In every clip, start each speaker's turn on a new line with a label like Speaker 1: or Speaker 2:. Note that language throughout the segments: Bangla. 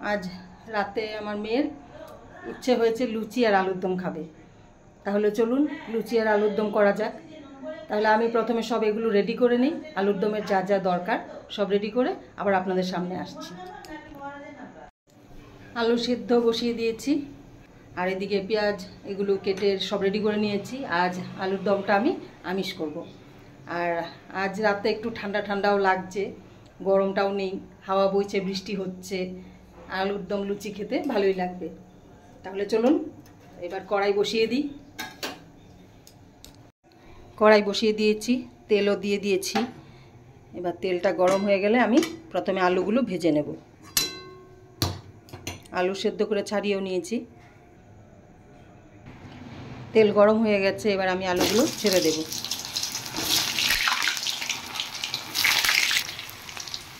Speaker 1: আজ রাতে আমার মেয়ের ইচ্ছে হয়েছে লুচি আর আলুর দম খাবে। তাহলে চলুন লুচি আর আলুর দম করা যাক। তাহলে আমি প্রথমে সব এগুলো রেডি করে নিই, আলুর দমের যা যা দরকার সব রেডি করে আবার আপনাদের সামনে আসছি। আলু সিদ্ধ বসিয়ে দিয়েছি আর এদিকে পেঁয়াজ এগুলো কেটে সব রেডি করে নিয়েছি। আজ আলুর দমটা আমি আমিষ করব। আর আজ রাতে একটু ঠান্ডা ঠান্ডাও লাগছে, গরমটাও নেই, হাওয়া বইছে, বৃষ্টি হচ্ছে, আলুর দম লুচি খেতে ভালোই লাগবে। তাহলে চলুন এবার কড়াই বসিয়ে দিই। কড়াই বসিয়ে দিয়েছি, তেলও দিয়ে দিয়েছি। এবার তেলটা গরম হয়ে গেলে আমি প্রথমে আলুগুলো ভেজে নেব। আলু সেদ্ধ করে ছাড়িয়েও নিয়েছি। তেল গরম হয়ে গেছে, এবার আমি আলুগুলো ছেড়ে দেব।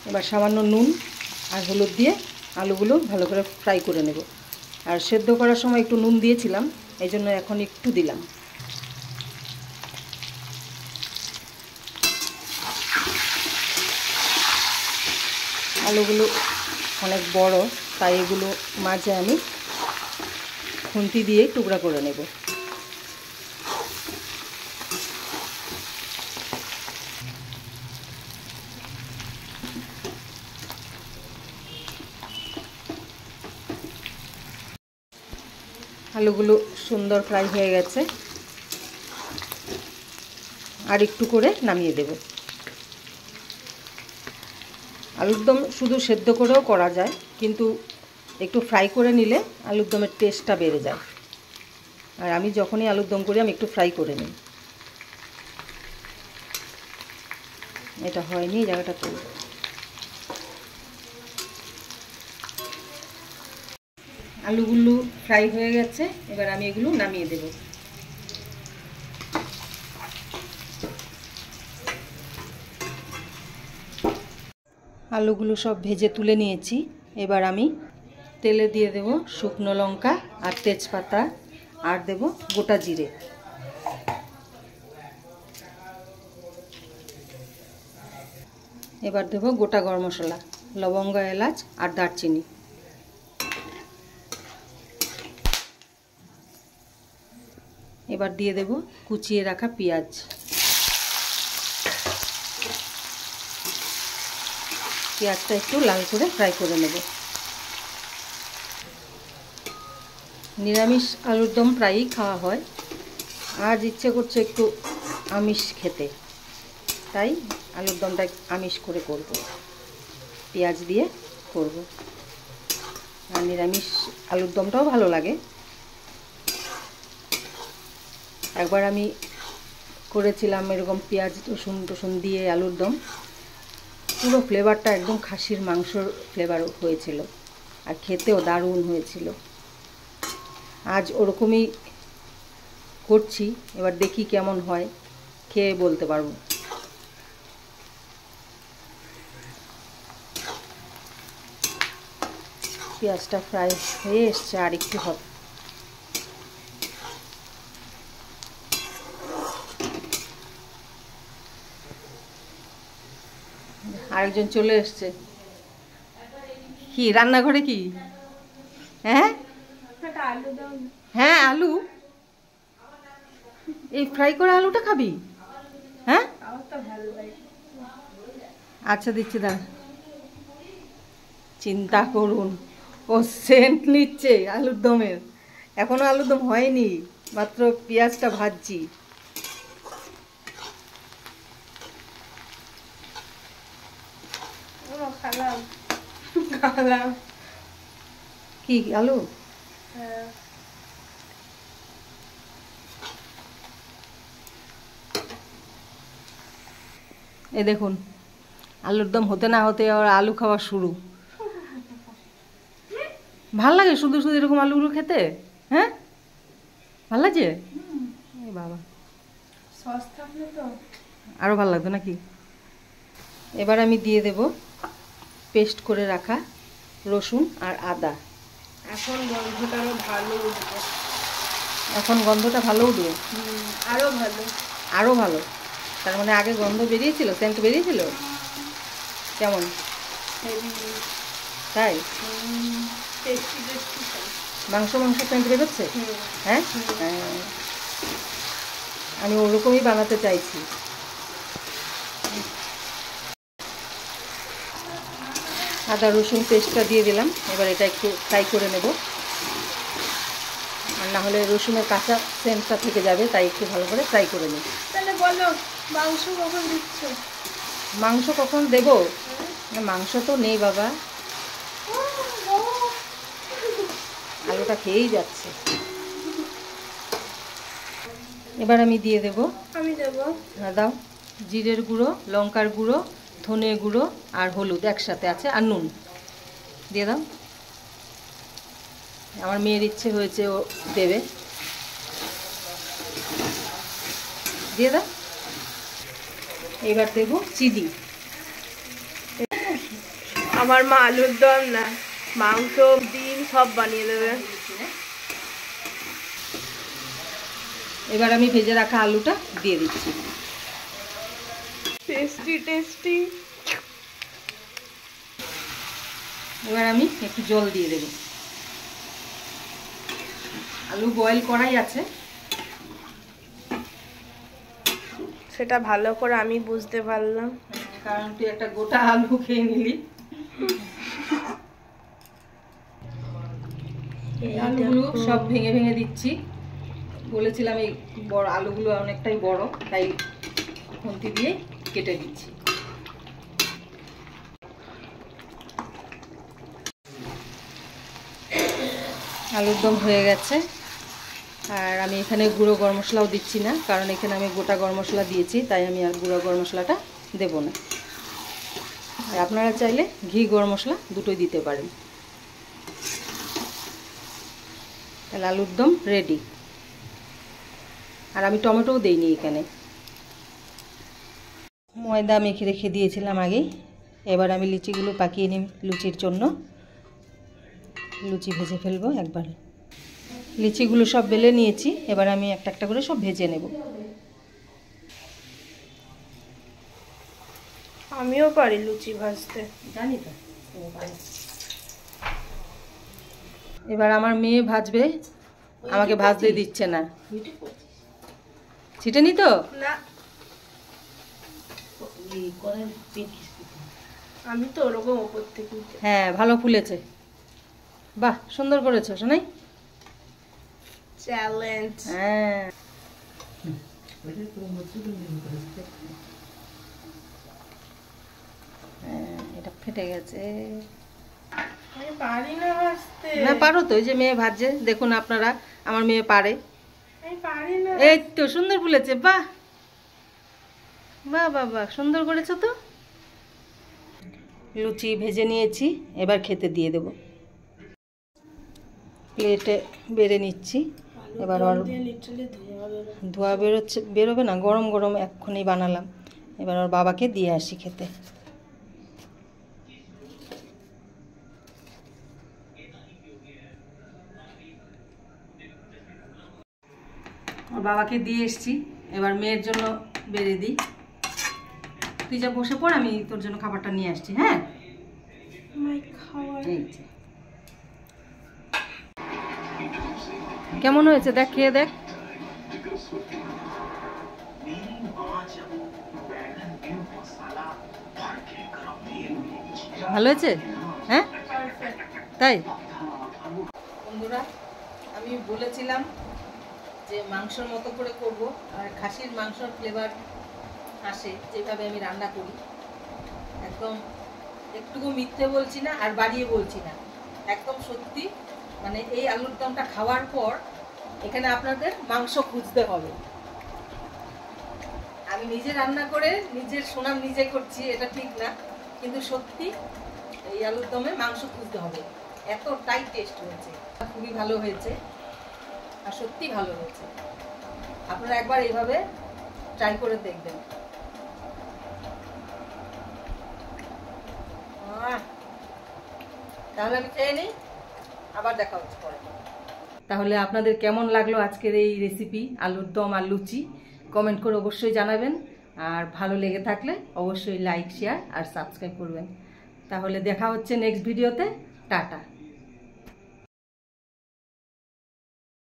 Speaker 1: এবার সামান্য নুন আর হলুদ দিয়ে আলুগুলো ভালো করে ফ্রাই করে নেব। আর সেদ্ধ করার সময় একটু নুন দিয়েছিলাম, এই জন্য এখন একটু দিলাম। আলুগুলো অনেক বড়, তাই এগুলো মাঝে আমি খুন্তি দিয়ে টুকরা করে নেব। আলুগুলো সুন্দর ফ্রাই হয়ে গেছে, আর একটু করে নামিয়ে দেব। আলুর দম শুধু সেদ্ধ করেও করা যায়, কিন্তু একটু ফ্রাই করে নিলে আলুর দমের টেস্টটা বেড়ে যায়। আর আমি যখনই আলুর দম করি আমি একটু ফ্রাই করে নিই। এটা হয়নি, এই জায়গাটা করব। আলুগুলো ফ্রাই হয়ে গেছে, এবার আমি এগুলো নামিয়ে দেব। আলুগুলো সব ভেজে তুলে নিয়েছি। এবার আমি তেলে দিয়ে দেব শুকনো লঙ্কা আর তেজপাতা, আর দেব গোটা জিরে। এবার দেব গোটা গরম মশলা, লবঙ্গ, এলাচ আর দারচিনি। এবার দিয়ে দেব কুচিয়ে রাখা পেঁয়াজ। পেঁয়াজটা একটু লাল করে ফ্রাই করে নেব। নিরামিষ আলুর দম প্রায়ই খাওয়া হয়, আজ ইচ্ছে করছে একটু আমিষ খেতে, তাই আলুর দমটা আমিষ করে করব, পেঁয়াজ দিয়ে করব। আর নিরামিষ আলুর দমটাও ভালো লাগে। একবার আমি করেছিলাম এরকম পেঁয়াজ রসুন দিয়ে আলুর দম, পুরো ফ্লেভারটা একদম খাসির মাংসর ফ্লেভার হয়েছিল, আর খেতেও দারুণ হয়েছিল। আজ ওরকমই করছি, এবার দেখি কেমন হয়, খেয়ে বলতে পারবো। পেঁয়াজটা ফ্রাই হয়ে এসছে, আর একটু হবে। আরেকজন চলে এসছে। কি রান্নাঘরে? কি? হ্যাঁ হ্যাঁ, আলু, এই ফ্রাই করা আলুটা খাবি? হ্যাঁ আচ্ছা দিচ্ছি, দাঁড়া। চিন্তা করুন, ও সেন্ট নিচ্ছে আলুর দমের। এখনো আলুর দম হয়নি, মাত্র পেঁয়াজটা ভাজছি। কি আলু? এই দেখুন, আলুর দম হতে না হতে আর আলু খাওয়া শুরু। ভাল লাগে শুধু শুধু এরকম আলুগুলো খেতে? হ্যাঁ ভাল লাগছে? বাবা, আরো ভালো লাগতো নাকি? এবার আমি দিয়ে দেব পেস্ট করে রাখা রসুন আর আদা।
Speaker 2: এখন গন্ধটা ভালো উঠবে।
Speaker 1: এখন গন্ধটা ভালো উঠবে?
Speaker 2: আরো ভালো,
Speaker 1: আরো ভালো। তার মানে আগে গন্ধ বেরিয়েছিল, সেন্ট বেরিয়েছিল কেমন?
Speaker 2: হেভি।
Speaker 1: তাই?
Speaker 2: টেস্টি টেস্টি
Speaker 1: মাংস মাংস সেন্ট বেরোচ্ছে।
Speaker 2: হুম।
Speaker 1: হ্যাঁ হ্যাঁ, আমি ওরকমই বানাতে চাইছি। আদা রসুন পেস্টটা দিয়ে দিলাম, এবার এটা একটু ফ্রাই করে নেব, আর না হলে রসুনের কাঁচা সেন্টটা থেকে যাবে, তাই একটু ভালো করে ফ্রাই করে নিই।
Speaker 2: তাহলে বলো মাংস কখন দিচ্ছ?
Speaker 1: মাংস কখন দেব? না, মাংস তো নেই বাবা, আলুটা খেয়েই যাচ্ছে। এবার আমি দিয়ে দেব,
Speaker 2: আমি দেবো।
Speaker 1: দাও, জিরের গুঁড়ো, লঙ্কার গুঁড়ো, ধনে গুঁড়ো আর হলুদ একসাথে আছে, আর নুন দিয়ে দাও। আমার মেয়ের ইচ্ছে হয়েছে ও দেবে, দিয়ে দাও। এবার দেব চিনি।
Speaker 2: আমার মা আলুর দম না, মাংস ডিম সব বানিয়ে দেবে।
Speaker 1: এবার আমি ভেজে রাখা আলুটা দিয়ে দিচ্ছি।
Speaker 2: Tasty tasty.
Speaker 1: এবার আমি একটু জল দিয়ে দেব। আলু বয়েল করাই আছে,
Speaker 2: সেটা ভালো করে আমি বুঝতে পারলাম,
Speaker 1: কারণ তুই একটা গোটা আলু খেয়ে নিলি। আলুগুলো সব ভেঙে ভেঙে দিচ্ছি, বলেছিলাম এই বড় আলুগুলো অনেকটাই বড়, তাই খুন্তি দিয়ে কেটে দিচ্ছি। আলুর দম হয়ে গেছে, আর আমি এখানে গুঁড়ো গরম মশলাও দিচ্ছি না, কারণ এখানে আমি গোটা গরম মশলা দিয়েছি, তাই আমি আর গুঁড়ো গরম মশলাটা দেবো না। আর আপনারা চাইলে ঘি গরম মশলা দুটোই দিতে পারেন। তাহলে আলুর দম রেডি। আর আমি টমেটোও দিইনি এখানে, ময়দা মেখে রেখে দিয়েছিলাম আগেই। এবার আমি লিচিগুলো পাকিয়ে নিই লুচির জন্য, লুচি ভেজে ফেলবো একবার। লিচিগুলো সব বেলে নিয়েছি, এবার আমি একটা একটা করে সব ভেজে নেব।
Speaker 2: আমিও পারি লুচি ভাজতে,
Speaker 1: জানি তো। এবার আমার মেয়ে ভাজবে, আমাকে ভাজতে দিচ্ছে না। ছিটে নি তো?
Speaker 2: না আমি তো ওরকম ওপর থেকে।
Speaker 1: হ্যাঁ, ভালো ফুলেছে, বাহ, সুন্দর করেছো শোনাই।
Speaker 2: চ্যালেঞ্জ।
Speaker 1: হ্যাঁ, এটা ফেটে গেছে।
Speaker 2: আমি পারি না ভাজতে।
Speaker 1: না, পারো তো, এই যে মেয়ে ভাজছে, দেখুন আপনারা, আমার মেয়ে পারে।
Speaker 2: আমি পারি না।
Speaker 1: এই তো সুন্দর ফুলেছে, বাহ বাহ বাহ বাহ, সুন্দর করেছো তো। লুচি ভেজে নিয়েছি, এবার খেতে দিয়ে দেব। প্লেটে বেড়ে নিচ্ছি। এবার আর ধোয়া বেরোবে না, গরম গরম এক্ষুনি বানালাম। এবার ওর বাবাকে দিয়ে আসি খেতে। ওর বাবাকে দিয়ে এসছি, এবার মেয়ের জন্য বেড়ে দিই। তুই যা বসে পড়, আমি তোর জন্য খাবারটা নিয়ে আসছি। হ্যাঁ, কেমন হয়েছে দেখ, খেয়ে দেখ। ভালো হয়েছে? হ্যাঁ, তাই? বন্ধুরা, আমি বলেছিলাম যে মাংসর মতো করে করব, আর খাসির মাংসর ফ্লেভার আসে যেভাবে আমি রান্না করি। একদম একটুকু মিথ্যে বলছি না, আর বাড়িয়ে বলছি না, একদম সত্যি। মানে এই আলুর দমটা খাওয়ার পর এখানে আপনাদের মাংস খুঁজতে হবে। আমি নিজে রান্না করে নিজের সুনাম নিজে করছি, এটা ঠিক না, কিন্তু সত্যি এই আলুর দমে মাংস খুঁজতে হবে, এতটাই টেস্ট হয়েছে। খুবই ভালো হয়েছে, আর সত্যি ভালো হয়েছে। আপনারা একবার এইভাবে ট্রাই করে দেখবেন। তাহলে আমি খেয়ে নিই, আবার দেখা হচ্ছে পরে। তাহলে আপনাদের কেমন লাগলো আজকের এই রেসিপি আলুর দম আর লুচি, কমেন্ট করে অবশ্যই জানাবেন। আর ভালো লেগে থাকলে অবশ্যই লাইক, শেয়ার আর সাবস্ক্রাইব করবেন। তাহলে দেখা হচ্ছে নেক্সট ভিডিওতে। টাটা।